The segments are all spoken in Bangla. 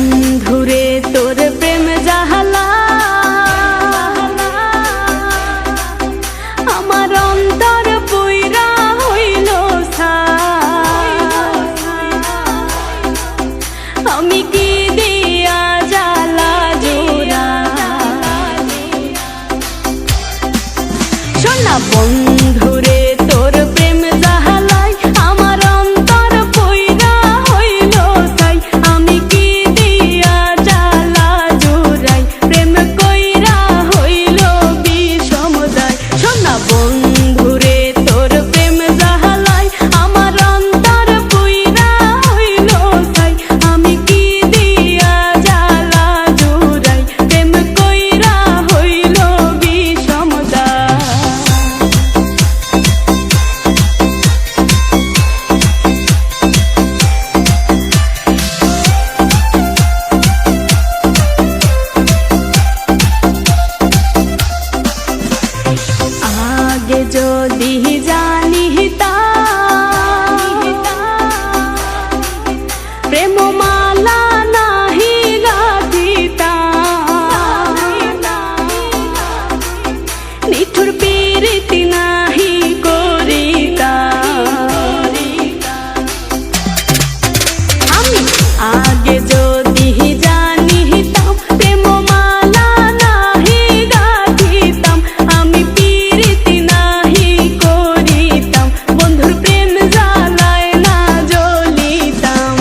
বন্ধুরে তোর প্রেম জাহালা আমার অন্তর পুইরা হইল আমি কি দিয়া জ্বালা জোড়া শোনা বন্ধুরে তোর প্রেম জাহালাই আমার অন্তর পুইরা হইল ছাই আমি কি দিয়া জ্বালা জোড়াই প্রেম কইরা হইল বিষমদায় শোনা বন্ধুরে তোর প্রেম জাহালাই আমার অন্তর পুইরা হইল ছাই আমি কি দিয়া জ্বালা জোড়াই প্রেম কইরা হইল বিষমদায় আগে যদি জানিতাম প্রেম মালা নাহি গাঁথিতাম নিঠুর পীড়িতি নাহি করিতাম আমি আগে যদি জানিতাম প্রেম মালা নাহি গাঁথিতাম আমি পীড়িতি নাহি করিতাম বন্ধুর প্রেম জ্বালায় না জ্বলিতাম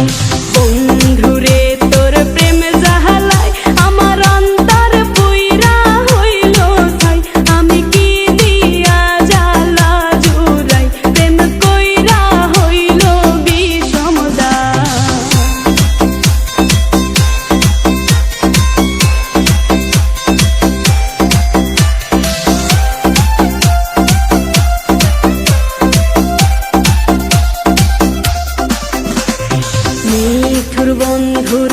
বন্ধুরে তোর প্রেম জ্বালায় আমার অন্তর পুইরা হইল ছাই আমি কি দিয়া জ্বালা জুড়াই প্রেম কইরা হইল বিষমদায় নিঠুর বন্ধুর